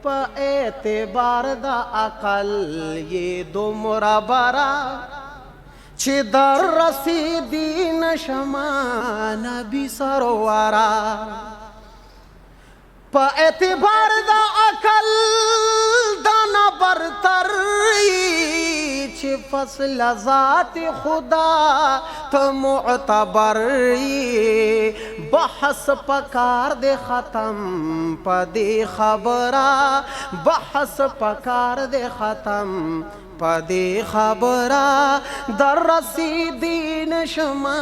په اعتبار د عقل یې دومره برا چې در رسیدی نشما نبی سرورا په اعتبار د عقل دانا برتر چې فصل ذات خدا ته معتبر بحث پکار دے ختم پدی خبرا بحث پکار دے ختم پدی خبرا در رسیدین شما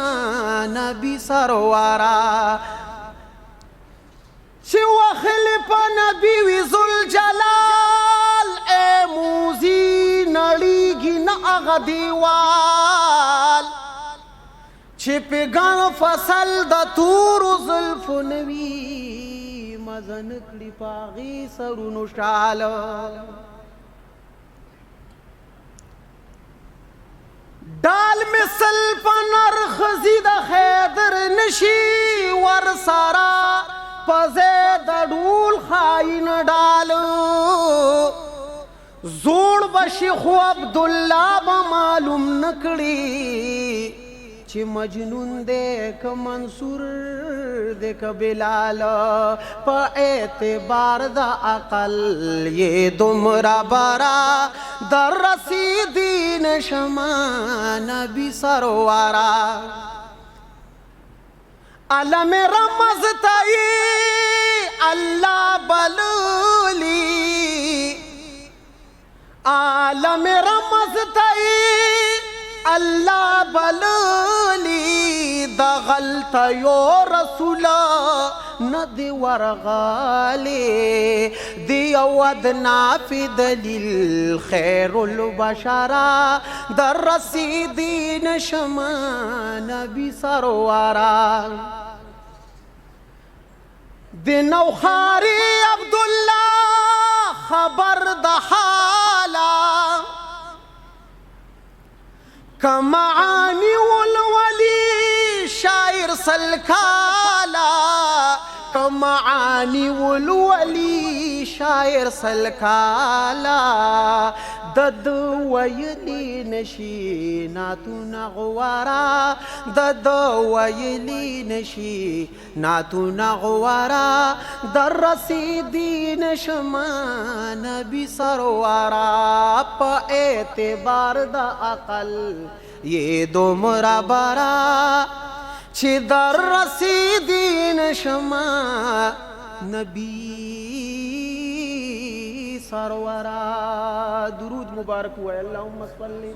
نبی سرورا چی وخلی پا نبی وی ذوالجلال اے موزی نڑیگی نا اغا دیوال چی پیگان فصل دا تور زلف نوی مزن کلی پاغی سرونو شال ڈال مثل پنر خزید خیدر نشی ور سارا پزید ڈول خائن ڈال زوڑ بشی خو عبداللہ با معلوم نکڑی چی مجنون دیکھ منصور دیکھ بلال پا اعتبار دا عقل یہ دمرا برا در رسیدین شما نبی سرورا علم رمز تائی اللہ بلولی عالم رمز تائی اللہ بلولی دا غلط یو رسولا ندی ورغالی دی ودنا فی دلیل خیر البشرا در رسیدین شما نبی سرورا دی نوخاری عبداللہ خبر دا حالا کمعانی والولی شاعر سلکالا کمعانی والولی شاعر سلکالا دد ویلی نشی ناتو نغوارا دد ویلی نشی ناتو نغوارا در رسیدین شما نبی سرورا پا اعتبار دا عقل یہ دومرا برا چی در رسیدین شما نبی سرورا درود مبارک ہوئے اللہم صلی